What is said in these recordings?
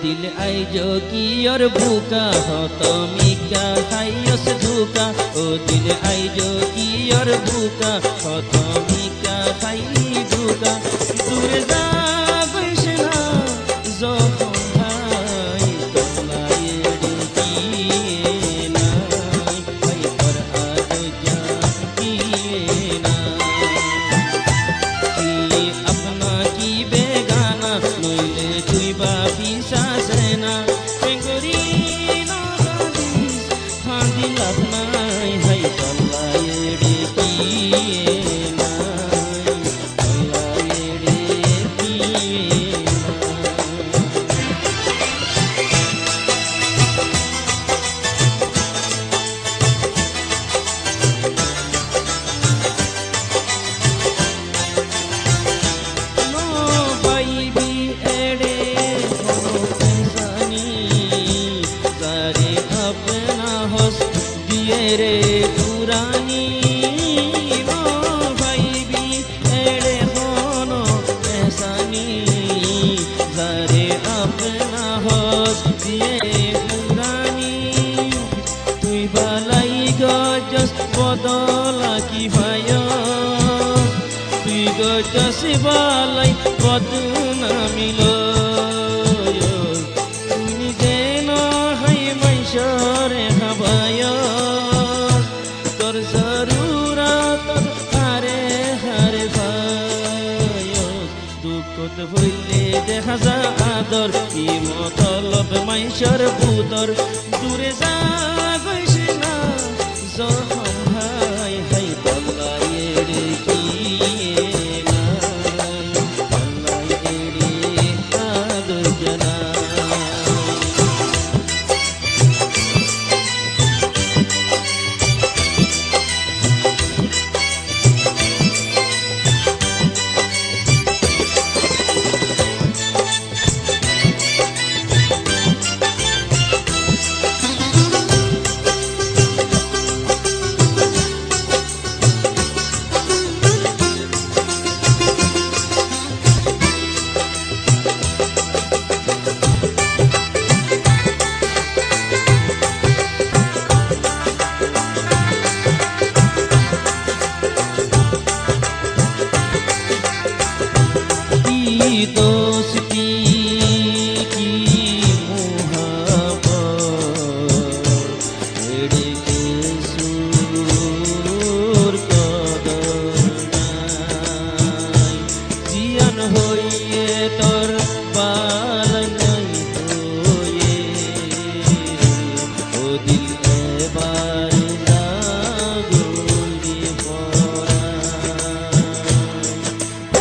दिल आइजो की और भूखा हो तो मिका खाइयोस धूका ओ दिल आइजो की और भूखा हो तो मिका खाई धूका दूर जा बैठना जो भाई तोलाए की ना भाई पर आज जा की ना की अपना की बेगाना नइले तुई बापी सासेना पेंगुरी ना हांदी लपनाई है तोलाए की ना तोलाए की रे पुरानी नो भाई भी एड़े होनो ऐसानी जारे अपना होस दिए पुरानी तुई बालाई गजस बदला की भायो तुई गजस बालाई बदना मिलो तुनी देना है मैशरे हबायो হইলে দেখা যা আদর কি মতলব মাইশর ভূতর দূরে যা গইস না যখন ভাই হাই পাল্লায়ে রে কি না পাল্লায়ে রে আদর জানা दोस्ती की मुहाबत एड़े के सुर कदर नाई जियान होइए तोर बाल नहीं होए ओ दिल एबार लागुली पराई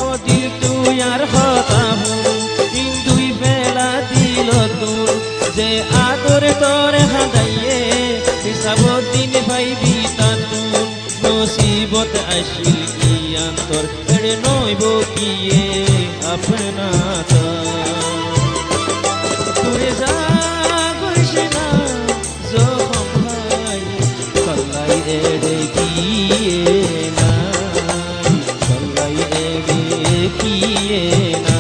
ओ दिल तू यार যে আদরে তোরে হাদাইয়ে হিসাবদিন ভাইবি তাতুন নসিবত আসিল কি অন্তর এড়ে নইব কিয়ে আপনা তা তুই যা গইস না যখন ভাই কল্লাই এড়ে কিয়ে না কল্লাই এড়ে কিয়ে না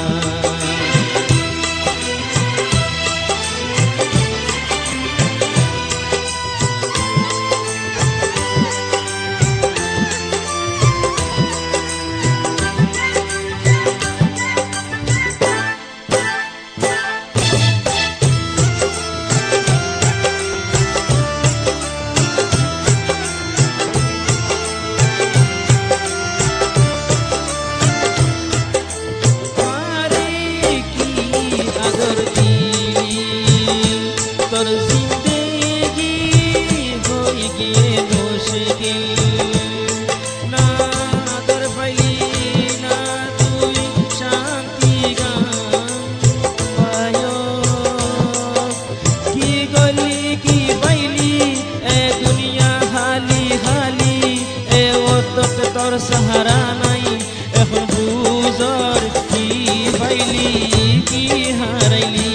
सहारा नहीं এখন বুঝর কি পাইলি কি হারাইলি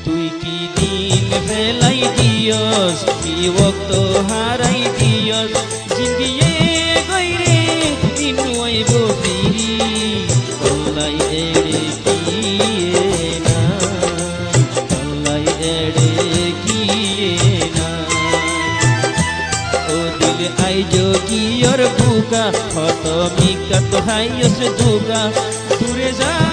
তুই কি দিন ফেলাই দিয়স কি ওক্ত হারাই দিয়স জিন্দিয়ে গইরে ইনু আইব ফিরি কল্লাই এড়ে কি কি ওর বুকা হতমিকা তো হাইস ধুকা দূরে যা